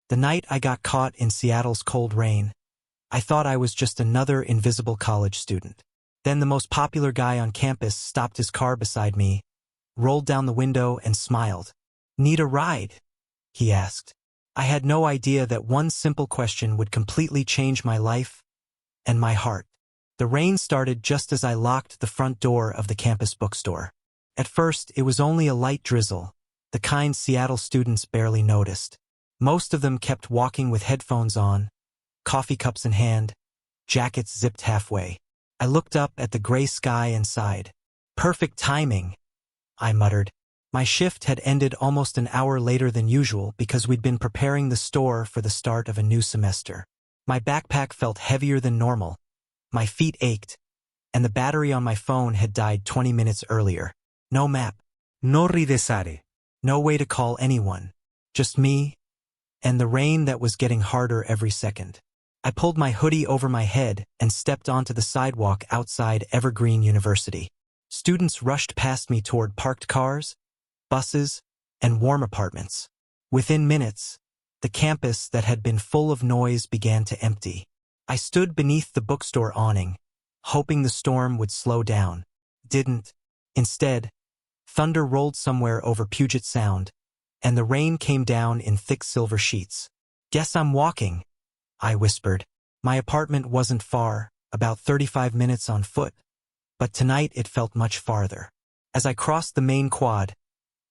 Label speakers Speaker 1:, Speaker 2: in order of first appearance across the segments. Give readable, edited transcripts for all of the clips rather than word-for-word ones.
Speaker 1: The night I got caught in Seattle's cold rain, I thought I was just another invisible college student. Then the most popular guy on campus stopped his car beside me, rolled down the window and smiled. "Need a ride?" he asked. I had no idea that one simple question would completely change my life and my heart. The rain started just as I locked the front door of the campus bookstore. At first, it was only a light drizzle, the kind Seattle students barely noticed. Most of them kept walking with headphones on, coffee cups in hand, jackets zipped halfway. I looked up at the gray sky and sighed. "Perfect timing," I muttered. My shift had ended almost an hour later than usual because we'd been preparing the store for the start of a new semester. My backpack felt heavier than normal. My feet ached, and the battery on my phone had died 20 minutes earlier. No map.
Speaker 2: No regresare.
Speaker 1: No way to call anyone. Just me and the rain that was getting harder every second. I pulled my hoodie over my head and stepped onto the sidewalk outside Evergreen University. Students rushed past me toward parked cars, buses, and warm apartments. Within minutes, the campus that had been full of noise began to empty. I stood beneath the bookstore awning, hoping the storm would slow down. Didn't. Instead, thunder rolled somewhere over Puget Sound, and the rain came down in thick silver sheets. "Guess I'm walking," I whispered. My apartment wasn't far, about 35 minutes on foot, but tonight it felt much farther. As I crossed the main quad,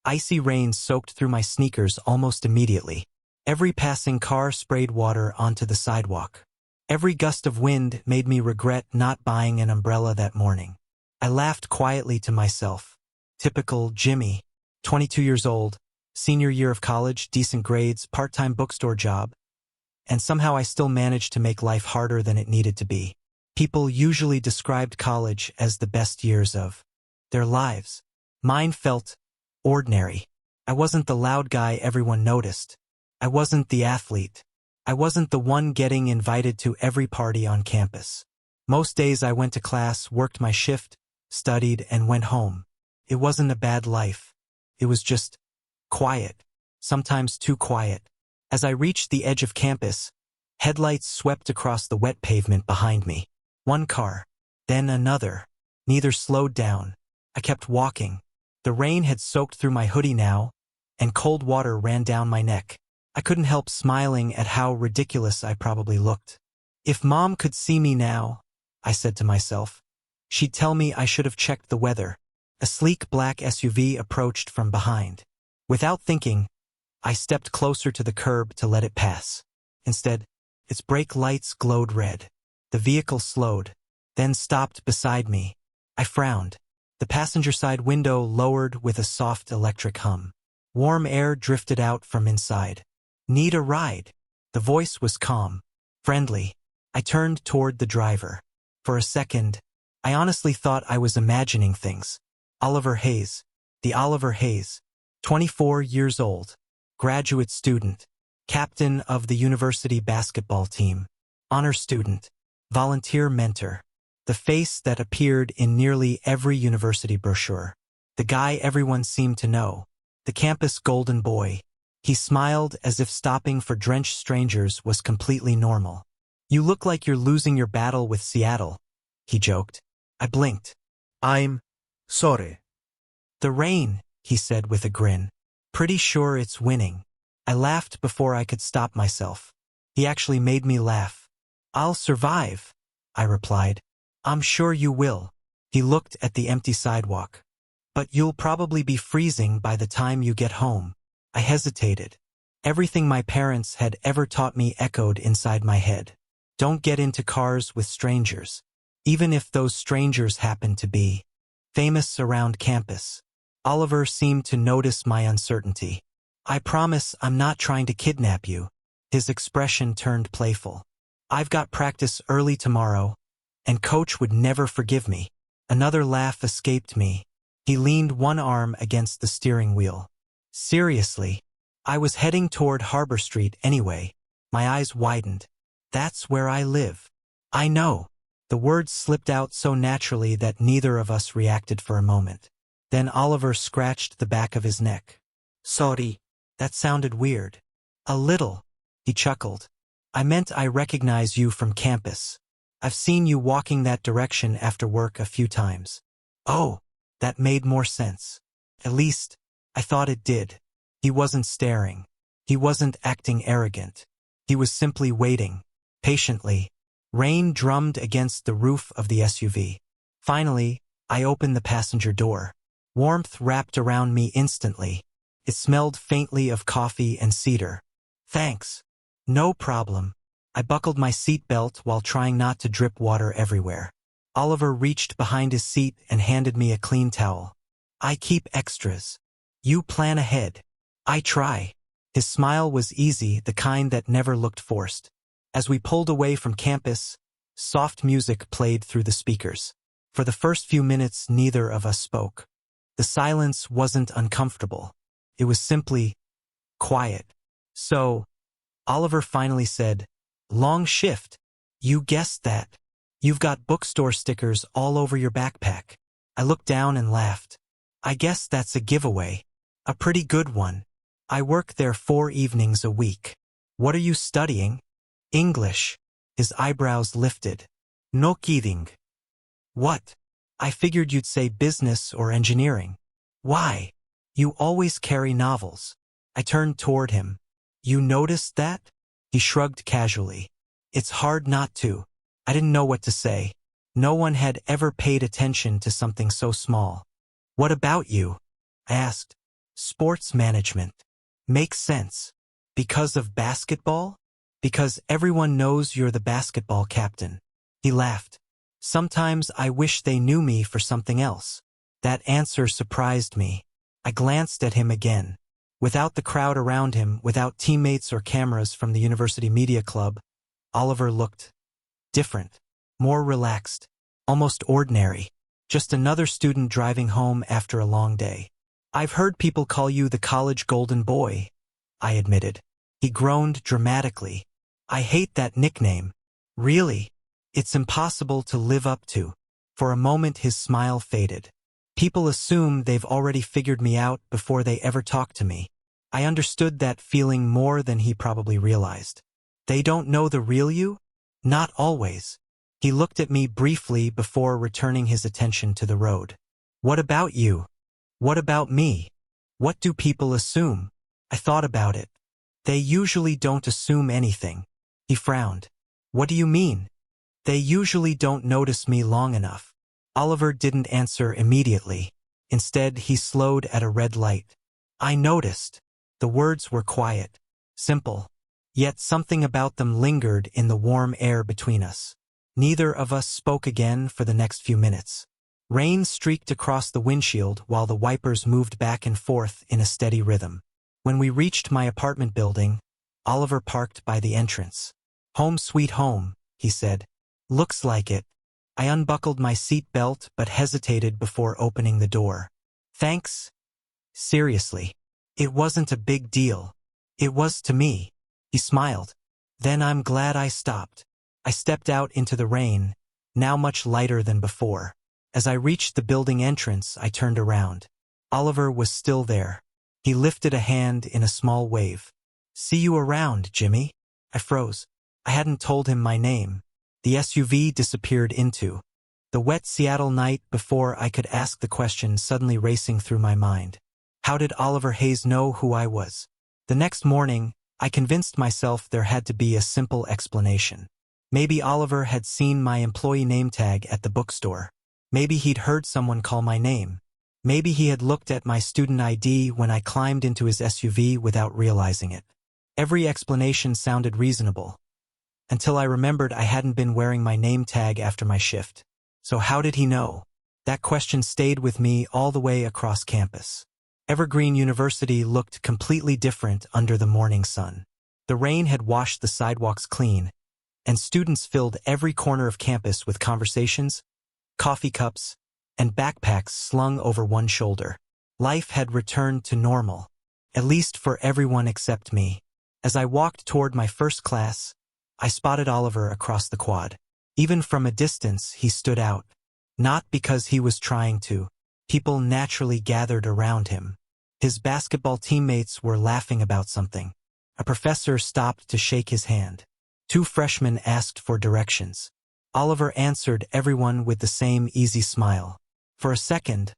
Speaker 1: icy rain soaked through my sneakers almost immediately. Every passing car sprayed water onto the sidewalk. Every gust of wind made me regret not buying an umbrella that morning. I laughed quietly to myself. Typical Jimmy, 22 years old, senior year of college, decent grades, part-time bookstore job, and somehow I still managed to make life harder than it needed to be. People usually described college as the best years of their lives. Mine felt ordinary. I wasn't the loud guy everyone noticed. I wasn't the athlete. I wasn't the one getting invited to every party on campus. Most days I went to class, worked my shift, studied, and went home. It wasn't a bad life. It was just quiet, sometimes too quiet. As I reached the edge of campus, headlights swept across the wet pavement behind me. One car, then another. Neither slowed down. I kept walking. The rain had soaked through my hoodie now, and cold water ran down my neck. I couldn't help smiling at how ridiculous I probably looked. If Mom could see me now, I said to myself, she'd tell me I should have checked the weather. A sleek black SUV approached from behind. Without thinking, I stepped closer to the curb to let it pass. Instead, its brake lights glowed red. The vehicle slowed, then stopped beside me. I frowned. The passenger side window lowered with a soft electric hum. Warm air drifted out from inside. "Need a ride?" The voice was calm, friendly. I turned toward the driver. For a second, I honestly thought I was imagining things. Oliver Hayes. The Oliver Hayes. 24 years old. Graduate student. Captain of the university basketball team. Honor student. Volunteer mentor. The face that appeared in nearly every university brochure. The guy everyone seemed to know. The campus golden boy. He smiled as if stopping for drenched strangers was completely normal. "You look like you're losing your battle with Seattle," he joked. I blinked.
Speaker 2: I'm sorry.
Speaker 1: "The rain," he said with a grin. "Pretty sure it's winning." I laughed before I could stop myself. He actually made me laugh. "I'll survive," I replied. "I'm sure you will." He looked at the empty sidewalk. "But you'll probably be freezing by the time you get home." I hesitated. Everything my parents had ever taught me echoed inside my head. Don't get into cars with strangers, even if those strangers happen to be famous around campus. Oliver seemed to notice my uncertainty. "I promise I'm not trying to kidnap you." His expression turned playful. "I've got practice early tomorrow, and Coach would never forgive me." Another laugh escaped me. He leaned one arm against the steering wheel. Seriously, I was heading toward Harbor Street anyway. My eyes widened. "That's where I live." "I know." The words slipped out so naturally that neither of us reacted for a moment. Then Oliver scratched the back of his neck. "Sorry." That sounded weird. "A little." He chuckled. I meant I recognize you from campus. I've seen you walking that direction after work a few times. Oh, that made more sense. At least, I thought it did. He wasn't staring. He wasn't acting arrogant. He was simply waiting, patiently. Rain drummed against the roof of the SUV. Finally, I opened the passenger door. Warmth wrapped around me instantly. It smelled faintly of coffee and cedar. Thanks. No problem. I buckled my seatbelt while trying not to drip water everywhere. Oliver reached behind his seat and handed me a clean towel. I keep extras. You plan ahead. I try. His smile was easy, the kind that never looked forced. As we pulled away from campus, soft music played through the speakers. For the first few minutes, neither of us spoke. The silence wasn't uncomfortable. It was simply quiet. So, Oliver finally said, "Long shift. You guessed that. You've got bookstore stickers all over your backpack." I looked down and laughed. I guess that's a giveaway. A pretty good one. I work there 4 evenings a week. What are you studying? English. His eyebrows lifted. No kidding. What? I figured you'd say business or engineering. Why? You always carry novels. I turned toward him. You noticed that? He shrugged casually. It's hard not to. I didn't know what to say. No one had ever paid attention to something so small. What about you? I asked. Sports management. Makes sense. Because of basketball? Because everyone knows you're the basketball captain. He laughed. Sometimes I wish they knew me for something else. That answer surprised me. I glanced at him again. Without the crowd around him, without teammates or cameras from the University Media Club, Oliver looked different, more relaxed, almost ordinary. Just another student driving home after a long day. I've heard people call you the college golden boy, I admitted. He groaned dramatically. I hate that nickname. Really? It's impossible to live up to. For a moment his smile faded. People assume they've already figured me out before they ever talk to me. I understood that feeling more than he probably realized. They don't know the real you? Not always. He looked at me briefly before returning his attention to the road. What about you? What about me? What do people assume? I thought about it. They usually don't assume anything. He frowned. What do you mean? They usually don't notice me long enough. Oliver didn't answer immediately. Instead, he slowed at a red light. I noticed. The words were quiet, simple, yet something about them lingered in the warm air between us. Neither of us spoke again for the next few minutes. Rain streaked across the windshield while the wipers moved back and forth in a steady rhythm. When we reached my apartment building, Oliver parked by the entrance. Home sweet home, he said. Looks like it. I unbuckled my seat belt but hesitated before opening the door. Thanks? Seriously. It wasn't a big deal. It was to me. He smiled. Then I'm glad I stopped. I stepped out into the rain, now much lighter than before. As I reached the building entrance, I turned around. Oliver was still there. He lifted a hand in a small wave. See you around, Jimmy. I froze. I hadn't told him my name. The SUV disappeared into the wet Seattle night before I could ask the question suddenly racing through my mind. How did Oliver Hayes know who I was? The next morning, I convinced myself there had to be a simple explanation. Maybe Oliver had seen my employee name tag at the bookstore. Maybe he'd heard someone call my name. Maybe he had looked at my student ID when I climbed into his SUV without realizing it. Every explanation sounded reasonable. Until I remembered I hadn't been wearing my name tag after my shift. So how did he know? That question stayed with me all the way across campus. Evergreen University looked completely different under the morning sun. The rain had washed the sidewalks clean, and students filled every corner of campus with conversations, coffee cups, and backpacks slung over one shoulder. Life had returned to normal, at least for everyone except me. As I walked toward my first class, I spotted Oliver across the quad. Even from a distance, he stood out. Not because he was trying to. People naturally gathered around him. His basketball teammates were laughing about something. A professor stopped to shake his hand. Two freshmen asked for directions. Oliver answered everyone with the same easy smile. For a second,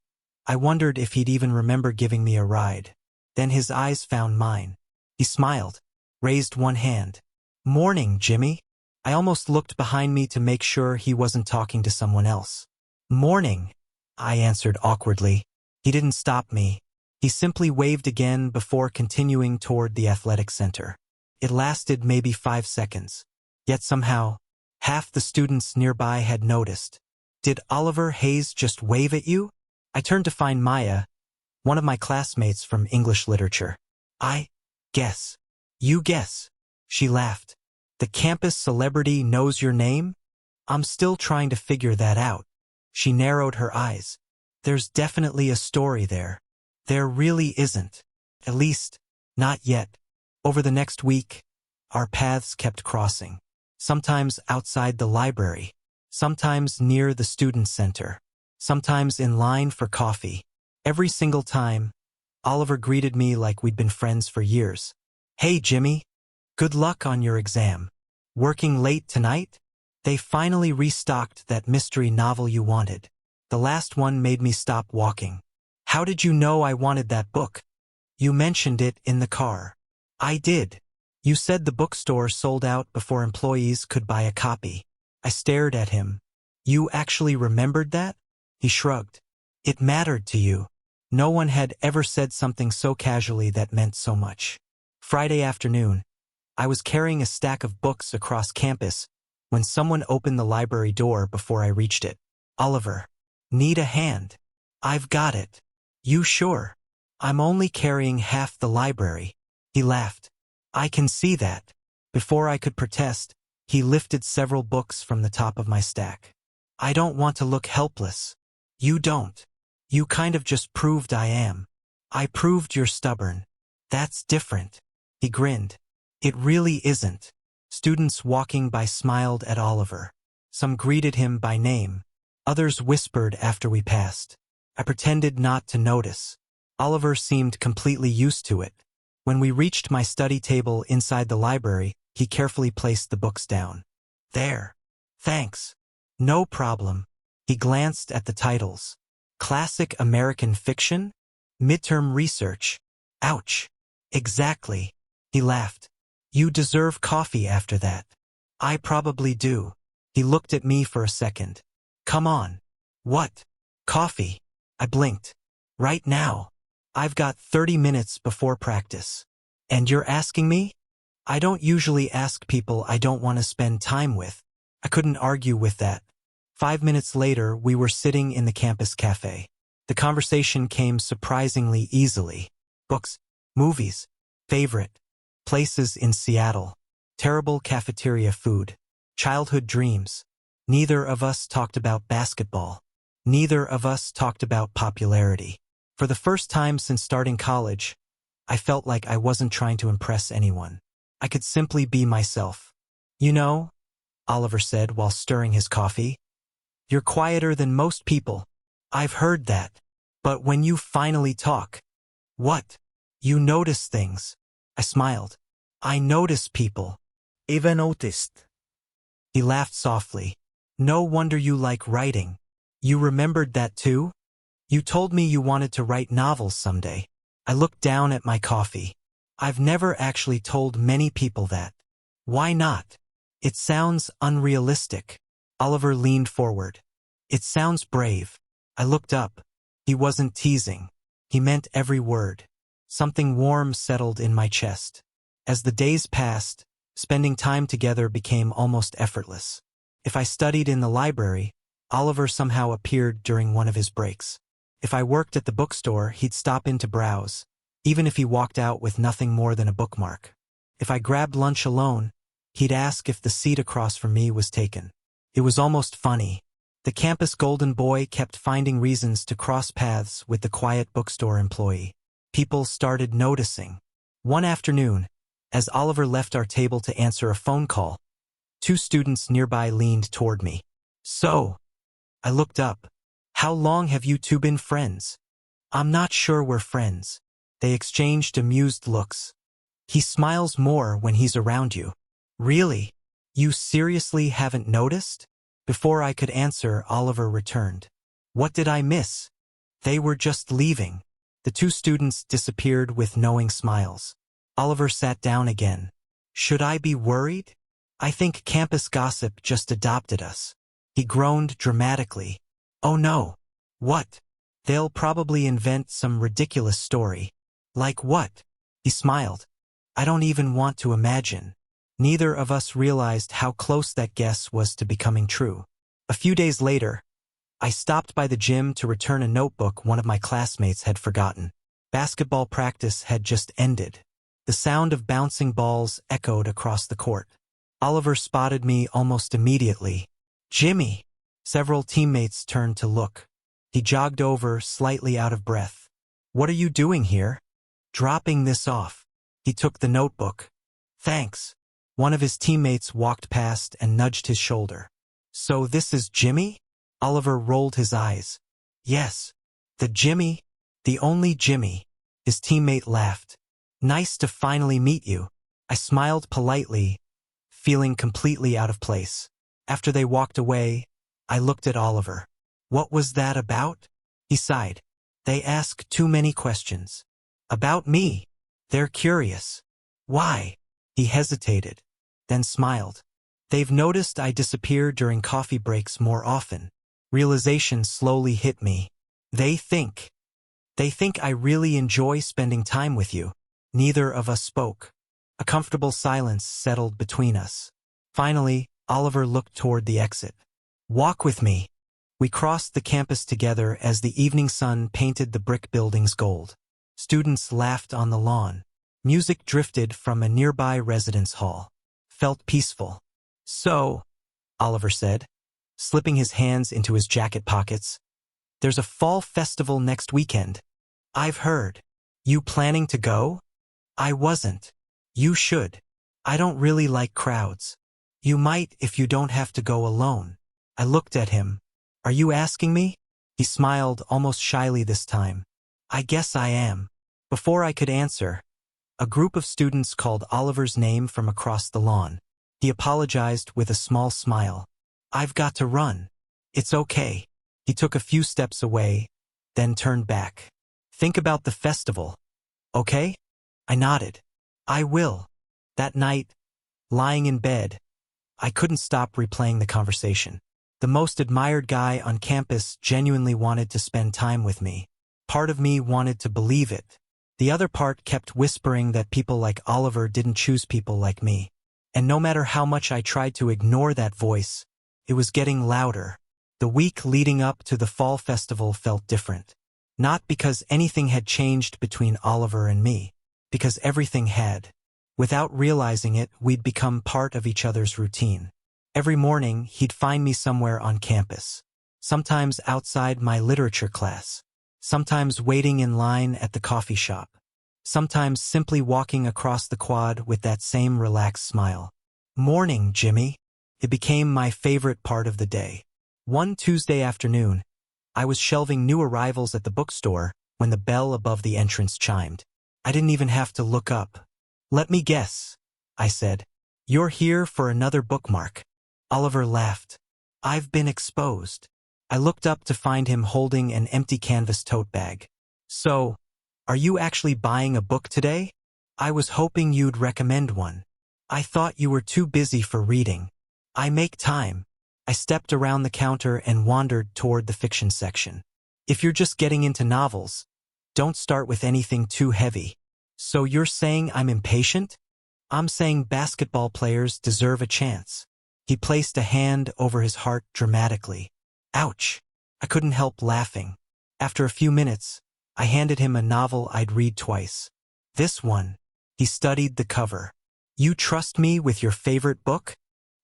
Speaker 1: I wondered if he'd even remember giving me a ride. Then his eyes found mine. He smiled, raised one hand. "Morning, Jimmy." I almost looked behind me to make sure he wasn't talking to someone else. "Morning," I answered awkwardly. He didn't stop me. He simply waved again before continuing toward the athletic center. It lasted maybe 5 seconds. Yet somehow, half the students nearby had noticed. "Did Oliver Hayes just wave at you?" I turned to find Maya, one of my classmates from English literature. "I guess." "You guess." She laughed. "The campus celebrity knows your name?" "I'm still trying to figure that out." She narrowed her eyes. "There's definitely a story there." "There really isn't. At least, not yet." Over the next week, our paths kept crossing. Sometimes outside the library, sometimes near the student center, sometimes in line for coffee. Every single time, Oliver greeted me like we'd been friends for years. "Hey, Jimmy. Good luck on your exam. Working late tonight?" "They finally restocked that mystery novel you wanted. The last one made me stop walking." "How did you know I wanted that book?" "You mentioned it in the car." "I did. You said the bookstore sold out before employees could buy a copy." I stared at him. "You actually remembered that?" He shrugged. "It mattered to you." No one had ever said something so casually that meant so much. Friday afternoon, I was carrying a stack of books across campus when someone opened the library door before I reached it. "Oliver, need a hand?" "I've got it." "You sure?" "I'm only carrying half the library." He laughed. "I can see that." Before I could protest, he lifted several books from the top of my stack. "I don't want to look helpless." "You don't. You kind of just proved I am." "I proved you're stubborn." "That's different." He grinned. "It really isn't." Students walking by smiled at Oliver. Some greeted him by name. Others whispered after we passed. I pretended not to notice. Oliver seemed completely used to it. When we reached my study table inside the library, he carefully placed the books down. "There. Thanks." "No problem." He glanced at the titles. "Classic American fiction? Midterm research. Ouch." "Exactly." He laughed. "You deserve coffee after that." "I probably do." He looked at me for a second. "Come on." "What?" "Coffee." I blinked. "Right now. I've got 30 minutes before practice." "And you're asking me?" "I don't usually ask people I don't want to spend time with." I couldn't argue with that. 5 minutes later, we were sitting in the campus cafe. The conversation came surprisingly easily. Books, movies, favorite places in Seattle, terrible cafeteria food, childhood dreams. Neither of us talked about basketball. Neither of us talked about popularity. For the first time since starting college, I felt like I wasn't trying to impress anyone. I could simply be myself. "You know," Oliver said while stirring his coffee, "you're quieter than most people." "I've heard that. But when you finally talk..." "What?" "You notice things." I smiled. "I notice people."
Speaker 2: Eva noticed.
Speaker 1: He laughed softly. "No wonder you like writing. You remembered that too? You told me you wanted to write novels someday." I looked down at my coffee. "I've never actually told many people that." "Why not?" "It sounds unrealistic." Oliver leaned forward. "It sounds brave." I looked up. He wasn't teasing. He meant every word. Something warm settled in my chest. As the days passed, spending time together became almost effortless. If I studied in the library, Oliver somehow appeared during one of his breaks. If I worked at the bookstore, he'd stop in to browse, even if he walked out with nothing more than a bookmark. If I grabbed lunch alone, he'd ask if the seat across from me was taken. It was almost funny. The campus golden boy kept finding reasons to cross paths with the quiet bookstore employee. People started noticing. One afternoon, as Oliver left our table to answer a phone call, two students nearby leaned toward me. "So," I looked up, "how long have you two been friends?" "I'm not sure we're friends." They exchanged amused looks. He smiles more when he's around you. Really? You seriously haven't noticed? Before I could answer, Oliver returned. What did I miss? They were just leaving. The two students disappeared with knowing smiles. Oliver sat down again. Should I be worried? I think campus gossip just adopted us. He groaned dramatically. Oh no. What? They'll probably invent some ridiculous story. Like what? He smiled. I don't even want to imagine. Neither of us realized how close that guess was to becoming true. A few days later, I stopped by the gym to return a notebook one of my classmates had forgotten. Basketball practice had just ended. The sound of bouncing balls echoed across the court. Oliver spotted me almost immediately. Jimmy! Several teammates turned to look. He jogged over, slightly out of breath. What are you doing here? Dropping this off. He took the notebook. Thanks. One of his teammates walked past and nudged his shoulder. So this is Jimmy? Oliver rolled his eyes. Yes. The Jimmy. The only Jimmy. His teammate laughed. Nice to finally meet you. I smiled politely, feeling completely out of place. After they walked away, I looked at Oliver. What was that about? He sighed. They ask too many questions. About me. They're curious. Why? He hesitated, then smiled. They've noticed I disappear during coffee breaks more often. Realization slowly hit me. They think I really enjoy spending time with you. Neither of us spoke. A comfortable silence settled between us. Finally, Oliver looked toward the exit. Walk with me. We crossed the campus together as the evening sun painted the brick buildings gold. Students laughed on the lawn. Music drifted from a nearby residence hall. Felt peaceful. So, Oliver said, slipping his hands into his jacket pockets, there's a fall festival next weekend. I've heard. You planning to go? I wasn't. You should. I don't really like crowds. You might if you don't have to go alone. I looked at him. Are you asking me? He smiled almost shyly this time. I guess I am. Before I could answer, a group of students called Oliver's name from across the lawn. He apologized with a small smile. I've got to run. It's okay. He took a few steps away, then turned back. Think about the festival. Okay? I nodded. I will. That night, lying in bed, I couldn't stop replaying the conversation. The most admired guy on campus genuinely wanted to spend time with me. Part of me wanted to believe it. The other part kept whispering that people like Oliver didn't choose people like me. And no matter how much I tried to ignore that voice, it was getting louder. The week leading up to the fall festival felt different. Not because anything had changed between Oliver and me, because everything had. Without realizing it, we'd become part of each other's routine. Every morning, he'd find me somewhere on campus. Sometimes outside my literature class. Sometimes waiting in line at the coffee shop. Sometimes simply walking across the quad with that same relaxed smile. Morning, Jimmy. It became my favorite part of the day. One Tuesday afternoon, I was shelving new arrivals at the bookstore when the bell above the entrance chimed. I didn't even have to look up. Let me guess, I said. You're here for another bookmark. Oliver laughed. I've been exposed. I looked up to find him holding an empty canvas tote bag. So, are you actually buying a book today? I was hoping you'd recommend one. I thought you were too busy for reading. I make time. I stepped around the counter and wandered toward the fiction section. If you're just getting into novels, don't start with anything too heavy. So you're saying I'm impatient? I'm saying basketball players deserve a chance. He placed a hand over his heart dramatically. Ouch! I couldn't help laughing. After a few minutes, I handed him a novel I'd read twice. This one. He studied the cover. You trust me with your favorite book?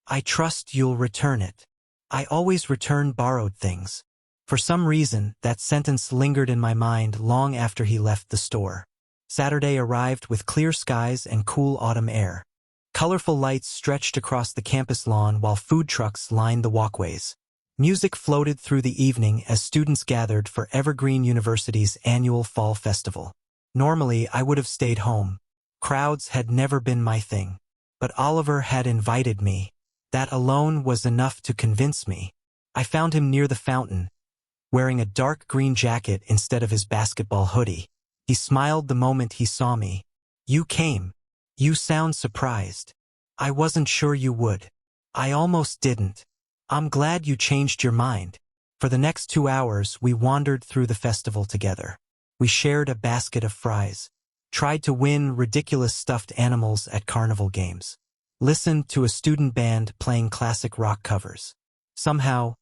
Speaker 1: I trust you'll return it. I always return borrowed things. For some reason, that sentence lingered in my mind long after he left the store. Saturday arrived with clear skies and cool autumn air. Colorful lights stretched across the campus lawn while food trucks lined the walkways. Music floated through the evening as students gathered for Evergreen University's annual fall festival. Normally, I would have stayed home, Crowds had never been my thing. But Oliver had invited me. That alone was enough to convince me. I found him near the fountain, wearing a dark green jacket instead of his basketball hoodie. He smiled the moment he saw me. "You came. You sound surprised." "I wasn't sure you would." "I almost didn't." "I'm glad you changed your mind." For the next 2 hours, we wandered through the festival together. We shared a basket of fries, tried to win ridiculous stuffed animals at carnival games, listened to a student band playing classic rock covers. Somehow,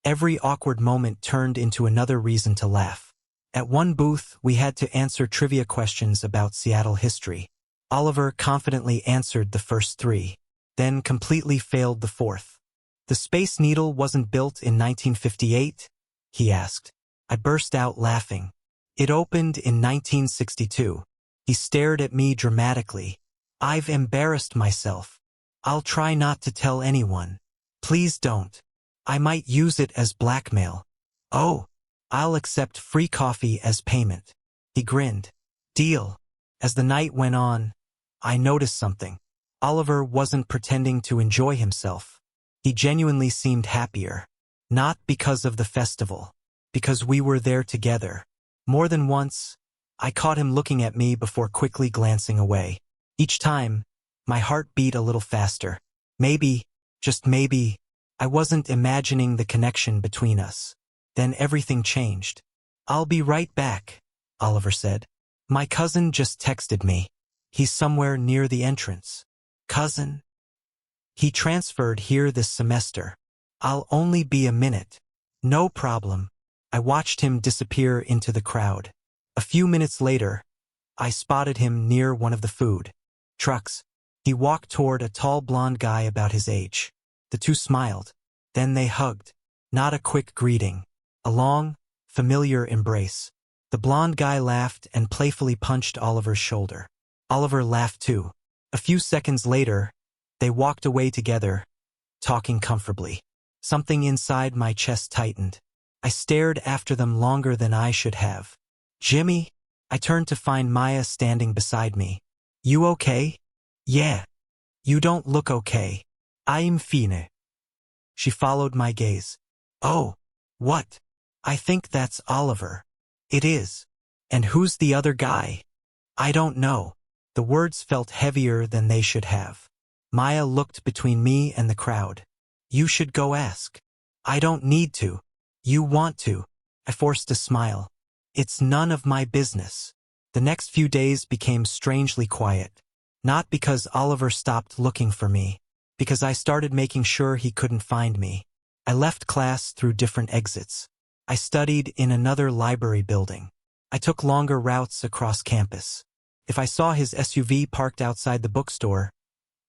Speaker 1: every awkward moment turned into another reason to laugh. At one booth, we had to answer trivia questions about Seattle history. Oliver confidently answered the first 3, then completely failed the 4th. "The Space Needle wasn't built in 1958? He asked. I burst out laughing. "It opened in 1962. He stared at me dramatically. "I've embarrassed myself. I'll try not to tell anyone." "Please don't. I might use it as blackmail." "Oh, I'll accept free coffee as payment." He grinned. "Deal." As the night went on, I noticed something. Oliver wasn't pretending to enjoy himself. He genuinely seemed happier. Not because of the festival. Because we were there together. More than once, I caught him looking at me before quickly glancing away. Each time, my heart beat a little faster. Maybe, just maybe, I wasn't imagining the connection between us. Then everything changed. "I'll be right back," Oliver said. "My cousin just texted me. He's somewhere near the entrance." "Cousin?" "He transferred here this semester. I'll only be a minute." "No problem." I watched him disappear into the crowd. A few minutes later, I spotted him near one of the food trucks. He walked toward a tall blonde guy about his age. The two smiled. Then they hugged. Not a quick greeting. A long, familiar embrace. The blonde guy laughed and playfully punched Oliver's shoulder. Oliver laughed too. A few seconds later, they walked away together, talking comfortably. Something inside my chest tightened. I stared after them longer than I should have. "Jimmy?" I turned to find Maya standing beside me. "You okay?" "Yeah." "You don't look okay." "I'm fine." She followed my gaze. "Oh, what?" "I think that's Oliver." "It is." "And who's the other guy?" "I don't know." The words felt heavier than they should have. Maya looked between me and the crowd. "You should go ask." "I don't need to." "You want to." I forced a smile. "It's none of my business." The next few days became strangely quiet. Not because Oliver stopped looking for me. Because I started making sure he couldn't find me. I left class through different exits. I studied in another library building. I took longer routes across campus. If I saw his SUV parked outside the bookstore,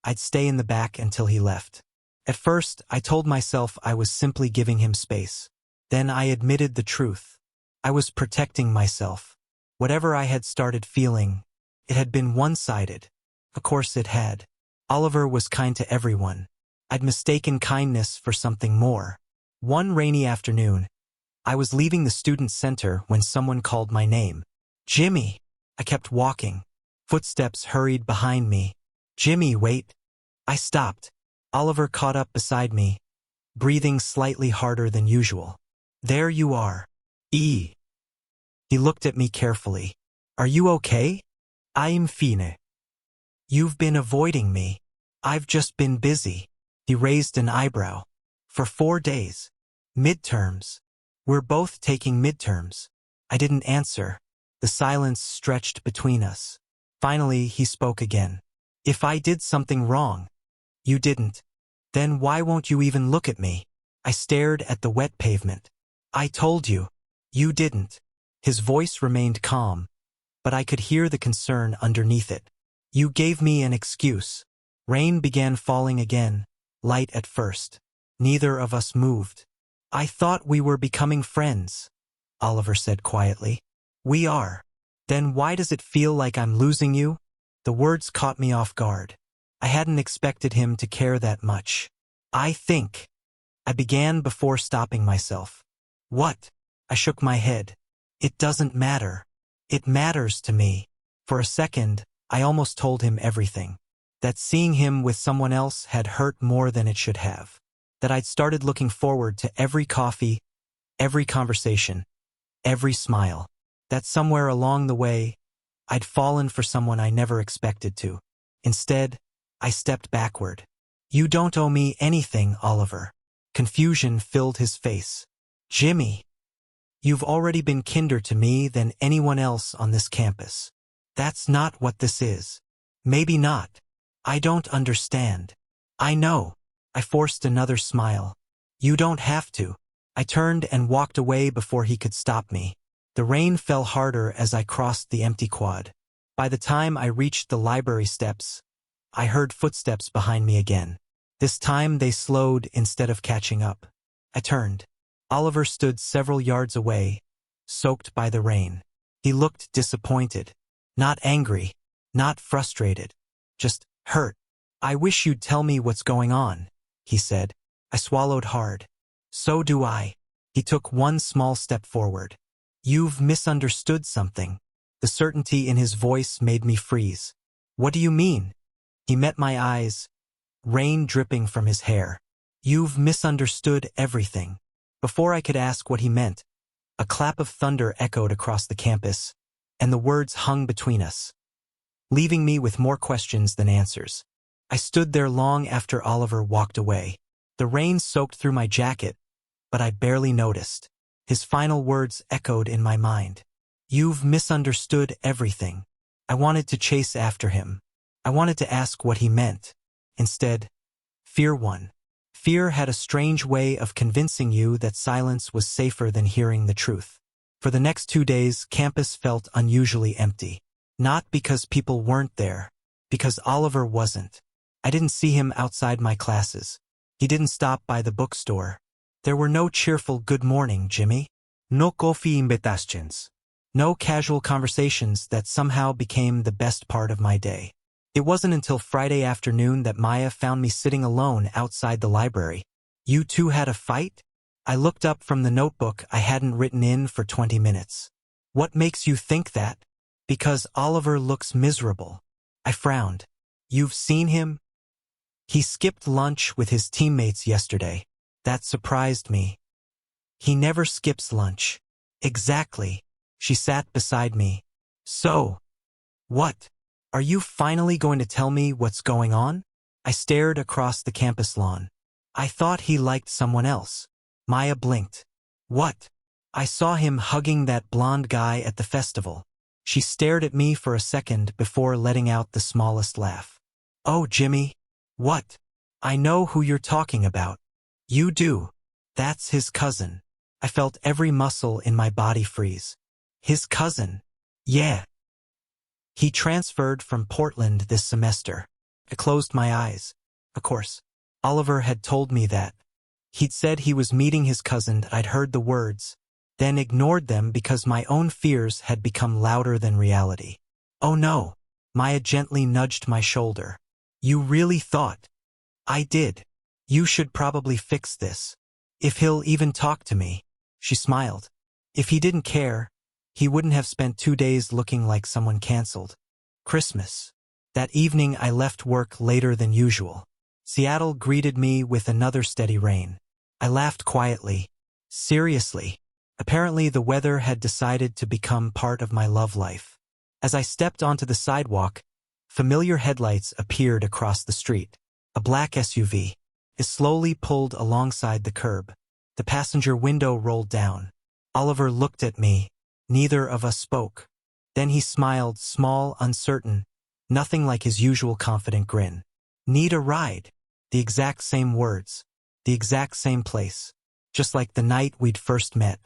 Speaker 1: I'd stay in the back until he left. At first, I told myself I was simply giving him space. Then I admitted the truth. I was protecting myself. Whatever I had started feeling, it had been one-sided. Of course it had. Oliver was kind to everyone. I'd mistaken kindness for something more. One rainy afternoon, I was leaving the student center when someone called my name. "Jimmy!" I kept walking. Footsteps hurried behind me. "Jimmy, wait." I stopped. Oliver caught up beside me, breathing slightly harder than usual. "There you are." He looked at me carefully. "Are you okay?" "I'm fine." "You've been avoiding me." "I've just been busy." He raised an eyebrow. "For 4 days. Midterms." "We're both taking midterms." I didn't answer. The silence stretched between us. Finally, he spoke again. "If I did something wrong." "You didn't." "Then why won't you even look at me?" I stared at the wet pavement. "I told you." "You didn't." His voice remained calm, but I could hear the concern underneath it. "You gave me an excuse." Rain began falling again, light at first. Neither of us moved. "I thought we were becoming friends," Oliver said quietly. "We are." "Then why does it feel like I'm losing you?" The words caught me off guard. I hadn't expected him to care that much. "I think," I began before stopping myself. "What?" I shook my head. "It doesn't matter." "It matters to me." For a second, I almost told him everything. That seeing him with someone else had hurt more than it should have. That I'd started looking forward to every coffee, every conversation, every smile. That somewhere along the way, I'd fallen for someone I never expected to. Instead, I stepped backward. You don't owe me anything, Oliver. Confusion filled his face. Jimmy, you've already been kinder to me than anyone else on this campus. That's not what this is. Maybe not. I don't understand. I know. I forced another smile. You don't have to. I turned and walked away before he could stop me. The rain fell harder as I crossed the empty quad. By the time I reached the library steps, I heard footsteps behind me again. This time they slowed instead of catching up. I turned. Oliver stood several yards away, soaked by the rain. He looked disappointed. Not angry, not frustrated, just hurt. I wish you'd tell me what's going on, he said. I swallowed hard. So do I. He took one small step forward. You've misunderstood something. The certainty in his voice made me freeze. What do you mean? He met my eyes, rain dripping from his hair. You've misunderstood everything. Before I could ask what he meant, a clap of thunder echoed across the campus, and the words hung between us, leaving me with more questions than answers. I stood there long after Oliver walked away. The rain soaked through my jacket, but I barely noticed. His final words echoed in my mind. You've misunderstood everything. I wanted to chase after him. I wanted to ask what he meant. Instead, fear won. Fear had a strange way of convincing you that silence was safer than hearing the truth. For the next 2 days, campus felt unusually empty. Not because people weren't there, because Oliver wasn't. I didn't see him outside my classes. He didn't stop by the bookstore. There were no cheerful good morning, Jimmy. No coffee invitations. No casual conversations that somehow became the best part of my day. It wasn't until Friday afternoon that Maya found me sitting alone outside the library. You two had a fight? I looked up from the notebook I hadn't written in for 20 minutes. What makes you think that? Because Oliver looks miserable. I frowned. You've seen him? He skipped lunch with his teammates yesterday. That surprised me. He never skips lunch. Exactly. She sat beside me. So, what? Are you finally going to tell me what's going on? I stared across the campus lawn. I thought he liked someone else. Maya blinked. What? I saw him hugging that blonde guy at the festival. She stared at me for a second before letting out the smallest laugh. Oh, Jimmy. What? I know who you're talking about. You do. That's his cousin. I felt every muscle in my body freeze. His cousin. Yeah. He transferred from Portland this semester. I closed my eyes. Of course, Oliver had told me that. He'd said he was meeting his cousin. I'd heard the words, then ignored them because my own fears had become louder than reality. Oh no. Maya gently nudged my shoulder. You really thought? I did. You should probably fix this. If he'll even talk to me. She smiled. If he didn't care, he wouldn't have spent 2 days looking like someone canceled. Christmas. That evening I left work later than usual. Seattle greeted me with another steady rain. I laughed quietly. Seriously. Apparently the weather had decided to become part of my love life. As I stepped onto the sidewalk, familiar headlights appeared across the street. A black SUV. It slowly pulled alongside the curb. The passenger window rolled down. Oliver looked at me. Neither of us spoke. Then he smiled, small, uncertain, nothing like his usual confident grin. Need a ride? The exact same words. The exact same place. Just like the night we'd first met.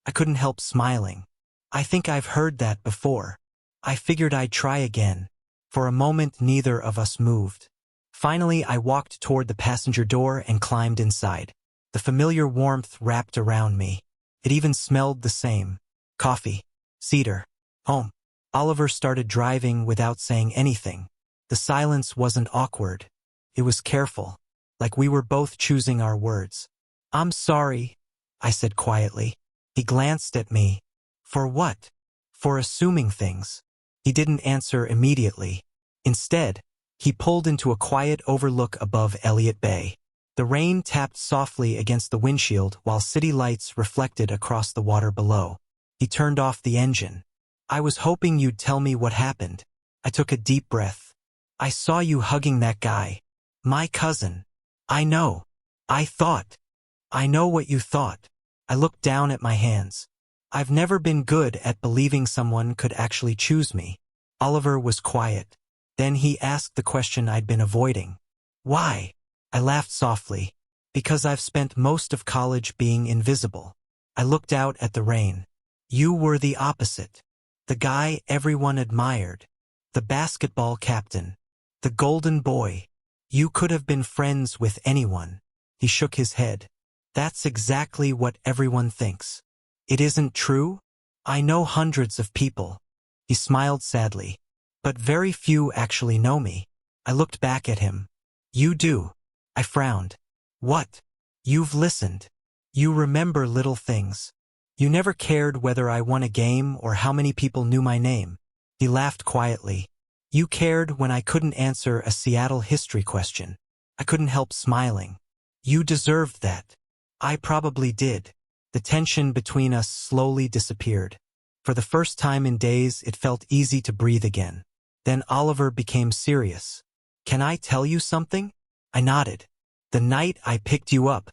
Speaker 1: I couldn't help smiling. I think I've heard that before. I figured I'd try again. For a moment neither of us moved. Finally I walked toward the passenger door and climbed inside. The familiar warmth wrapped around me. It even smelled the same. Coffee. Cedar. Home. Oliver started driving without saying anything. The silence wasn't awkward. It was careful, like we were both choosing our words. I'm sorry, I said quietly. He glanced at me. For what? For assuming things. He didn't answer immediately. Instead, he pulled into a quiet overlook above Elliott Bay. The rain tapped softly against the windshield while city lights reflected across the water below. He turned off the engine. I was hoping you'd tell me what happened. I took a deep breath. I saw you hugging that guy. My cousin. I know. I know what you thought. I looked down at my hands. I've never been good at believing someone could actually choose me. Oliver was quiet. Then he asked the question I'd been avoiding. Why? I laughed softly. Because I've spent most of college being invisible. I looked out at the rain. You were the opposite. The guy everyone admired. The basketball captain. The golden boy. You could have been friends with anyone. He shook his head. That's exactly what everyone thinks. It isn't true? I know hundreds of people. He smiled sadly. But very few actually know me. I looked back at him. You do. I frowned. What? You've listened. You remember little things. You never cared whether I won a game or how many people knew my name. He laughed quietly. You cared when I couldn't answer a Seattle history question. I couldn't help smiling. You deserved that. I probably did. The tension between us slowly disappeared. For the first time in days, it felt easy to breathe again. Then Oliver became serious. Can I tell you something? I nodded. The night I picked you up,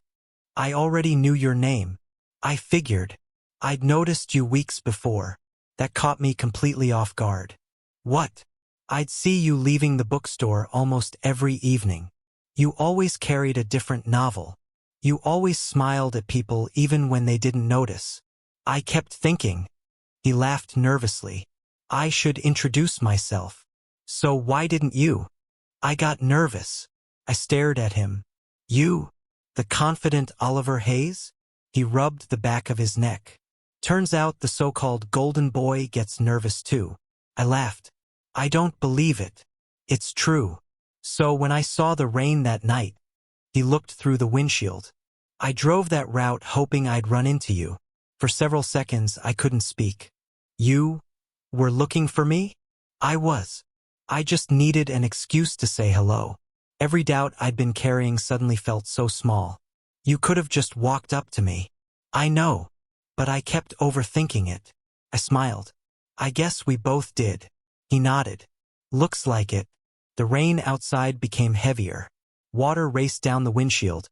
Speaker 1: I already knew your name. I figured. I'd noticed you weeks before. That caught me completely off guard. What? I'd see you leaving the bookstore almost every evening. You always carried a different novel. You always smiled at people even when they didn't notice. I kept thinking. He laughed nervously. I should introduce myself. So why didn't you? I got nervous. I stared at him. You? The confident Oliver Hayes? He rubbed the back of his neck. Turns out the so-called golden boy gets nervous too. I laughed. I don't believe it. It's true. So when I saw the rain that night, he looked through the windshield. I drove that route hoping I'd run into you. For several seconds I couldn't speak. You were looking for me? I was. I just needed an excuse to say hello. Every doubt I'd been carrying suddenly felt so small. You could have just walked up to me. I know. But I kept overthinking it. I smiled. I guess we both did. He nodded. Looks like it. The rain outside became heavier. Water raced down the windshield,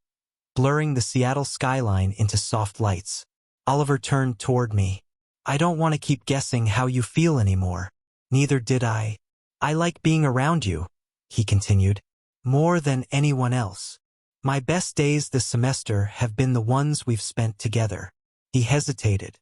Speaker 1: blurring the Seattle skyline into soft lights. Oliver turned toward me. I don't want to keep guessing how you feel anymore. Neither did I. I like being around you, he continued, more than anyone else. My best days this semester have been the ones we've spent together. He hesitated.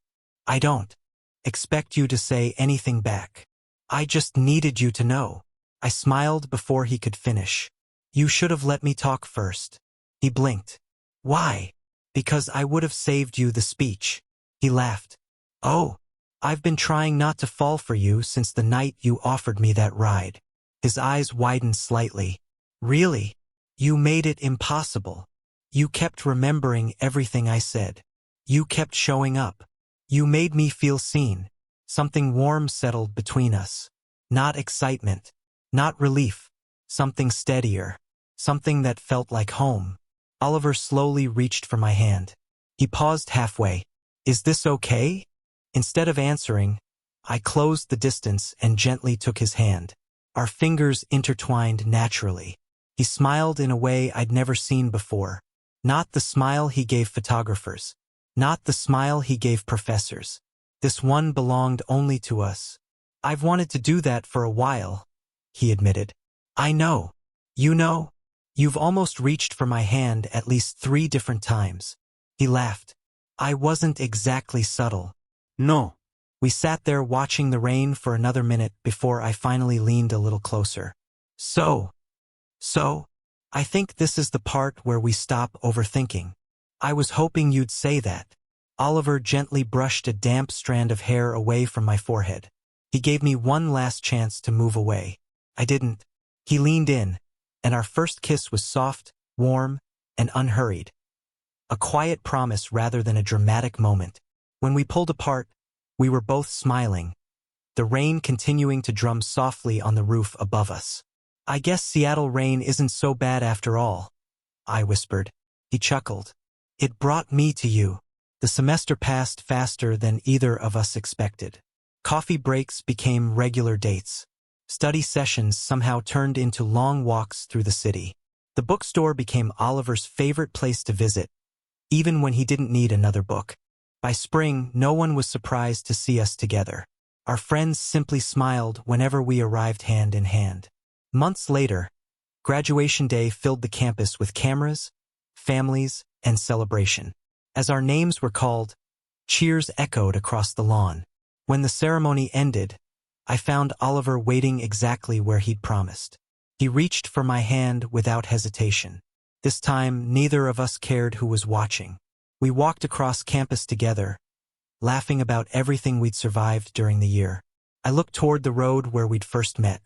Speaker 1: I don't expect you to say anything back. I just needed you to know. I smiled before he could finish. You should have let me talk first. He blinked. Why? Because I would have saved you the speech. He laughed. Oh, I've been trying not to fall for you since the night you offered me that ride. His eyes widened slightly. Really? You made it impossible. You kept remembering everything I said. You kept showing up. You made me feel seen. Something warm settled between us. Not excitement. Not relief. Something steadier. Something that felt like home. Oliver slowly reached for my hand. He paused halfway. Is this okay? Instead of answering, I closed the distance and gently took his hand. Our fingers intertwined naturally. He smiled in a way I'd never seen before. Not the smile he gave photographers. Not the smile he gave professors. This one belonged only to us. I've wanted to do that for a while, he admitted. I know. You know? You've almost reached for my hand at least 3 different times. He laughed. I wasn't exactly subtle. No. We sat there watching the rain for another minute before I finally leaned a little closer. So, I think this is the part where we stop overthinking. I was hoping you'd say that. Oliver gently brushed a damp strand of hair away from my forehead. He gave me one last chance to move away. I didn't. He leaned in, and our first kiss was soft, warm, and unhurried. A quiet promise rather than a dramatic moment. When we pulled apart, we were both smiling, the rain continuing to drum softly on the roof above us. I guess Seattle rain isn't so bad after all, I whispered. He chuckled. It brought me to you. The semester passed faster than either of us expected. Coffee breaks became regular dates. Study sessions somehow turned into long walks through the city. The bookstore became Oliver's favorite place to visit, even when he didn't need another book. By spring, no one was surprised to see us together. Our friends simply smiled whenever we arrived hand in hand. Months later, graduation day filled the campus with cameras, families, and celebration. As our names were called, cheers echoed across the lawn. When the ceremony ended, I found Oliver waiting exactly where he'd promised. He reached for my hand without hesitation. This time, neither of us cared who was watching. We walked across campus together, laughing about everything we'd survived during the year. I looked toward the road where we'd first met.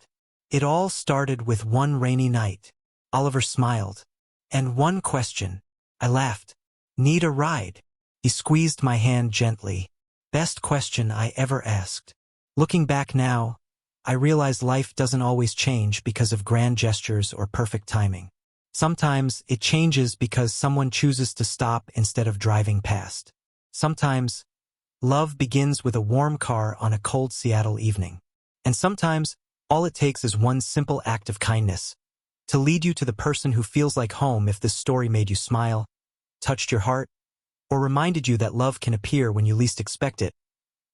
Speaker 1: It all started with one rainy night. Oliver smiled. And one question. I laughed. Need a ride? He squeezed my hand gently. Best question I ever asked. Looking back now, I realize life doesn't always change because of grand gestures or perfect timing. Sometimes it changes because someone chooses to stop instead of driving past. Sometimes love begins with a warm car on a cold Seattle evening. And sometimes all it takes is one simple act of kindness to lead you to the person who feels like home. If this story made you smile, touched your heart, or reminded you that love can appear when you least expect it,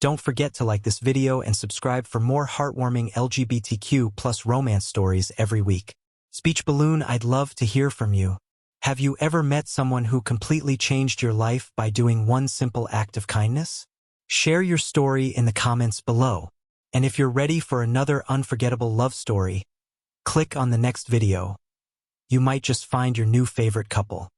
Speaker 1: don't forget to like this video and subscribe for more heartwarming LGBTQ plus romance stories every week. Speech Balloon, I'd love to hear from you. Have you ever met someone who completely changed your life by doing one simple act of kindness? Share your story in the comments below. And if you're ready for another unforgettable love story, click on the next video. You might just find your new favorite couple.